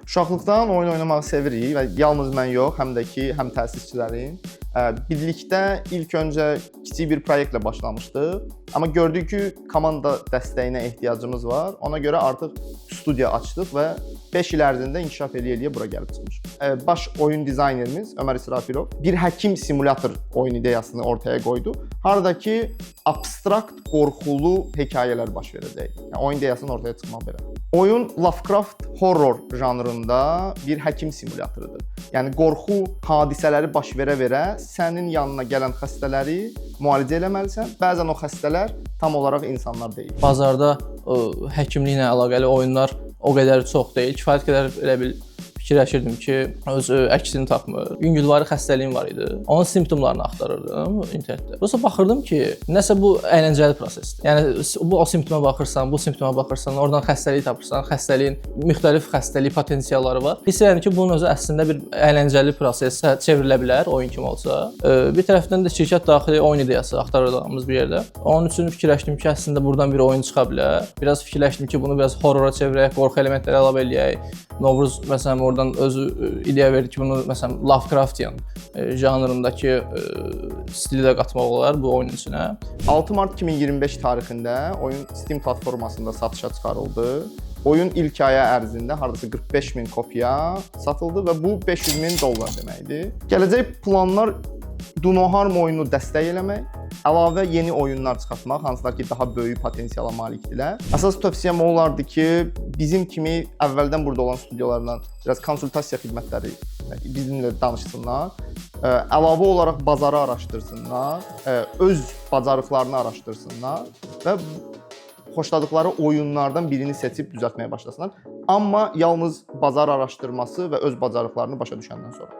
Uşaqlıqdan oyun oynamağı sevirik və yalnız mən yox, həm də ki, həm təsisçilərin. Birlikdə ilk öncə kiçik bir proyektlə başlamışdıq. Amma gördük ki, komanda dəstəyinə ehtiyacımız var. Ona görə artıq studiya açdıq və 5 il ərzində inkişaf eləyə-eləyə bura gəlib çıxmışıq. Baş oyun dizaynerimiz Ömər İsrafilov bir həkim simulyator oyun ideyasını ortaya qoydu. Harada ki, abstrakt, qorxulu hekayələr baş verəcək. Yəni oyun ideyasının ortaya çıxmaq belə. Oyun Lovecraft horror janrında bir həkim simülyatorudur. Yəni qorxu hadisələri baş verə-verə sənin yanına gələn xəstələri müalicə eləməlisən. Bəzən o xəstələr tam olaraq insanlar deyil. Bazarda həkimliklə əlaqəli oyunlar o qədər çox deyil. Kifayət qədər elə bil fikirləşirdim ki, öz əksini tapmır. Yüngülvari xəstəliyim var idi. Onun simptomlarını axtarırdım internetdə. Prosta baxırdım ki, nəsə bu əyləncəli prosesdir. Yəni bu o simptoma baxırsan, bu simptoma baxırsan, oradan xəstəliyi tapırsan, xəstəliyin müxtəlif xəstəlik potensialları var. Hiss edirəm ki, bunun özü əslində bir əyləncəli prosesə çevrilə bilər oyun kimi olsa. Bir tərəfdən də şirkət daxili oyun ideyası axtarırdığımız bir yerdə. Onun üçün fikirləşdim ki, əslində buradan bir oyun çıxa bilər. Biraz fikirləşdim ki, bunu biraz horrora çevirək, qorxu elementləri əlavə eləyək. Novruz məsələn oradan özü ideya verdi ki, bunu məsələn Lovecraftian janrındakı stili də qatmaq olar bu oyunun içinə. 6 mart 2025 tarixində oyun Steam platformasında satışa çıxarıldı. Oyun ilk aya ərzində hardasa 45.000 kopya satıldı və bu $500.000 deməkdir. Gələcək planlar Duno Harm oyununu dəstək eləmək, əlavə yeni oyunlar çıxartmaq, hansılar ki, daha böyük potensiala malikdirlər. Əsas tövsiyəm olardı ki, bizim kimi əvvəldən burada olan studiyalarla biraz konsultasiya xidmətləri bizimlə danışsınlar. Əlavə olaraq bazarı araşdırsınlar, öz bacarıqlarını araşdırsınlar və xoşladıkları oyunlardan birini seçib düzəltməyə başlasınlar. Amma yalnız bazar araşdırması və öz bacarıqlarını başa düşəndən sonra.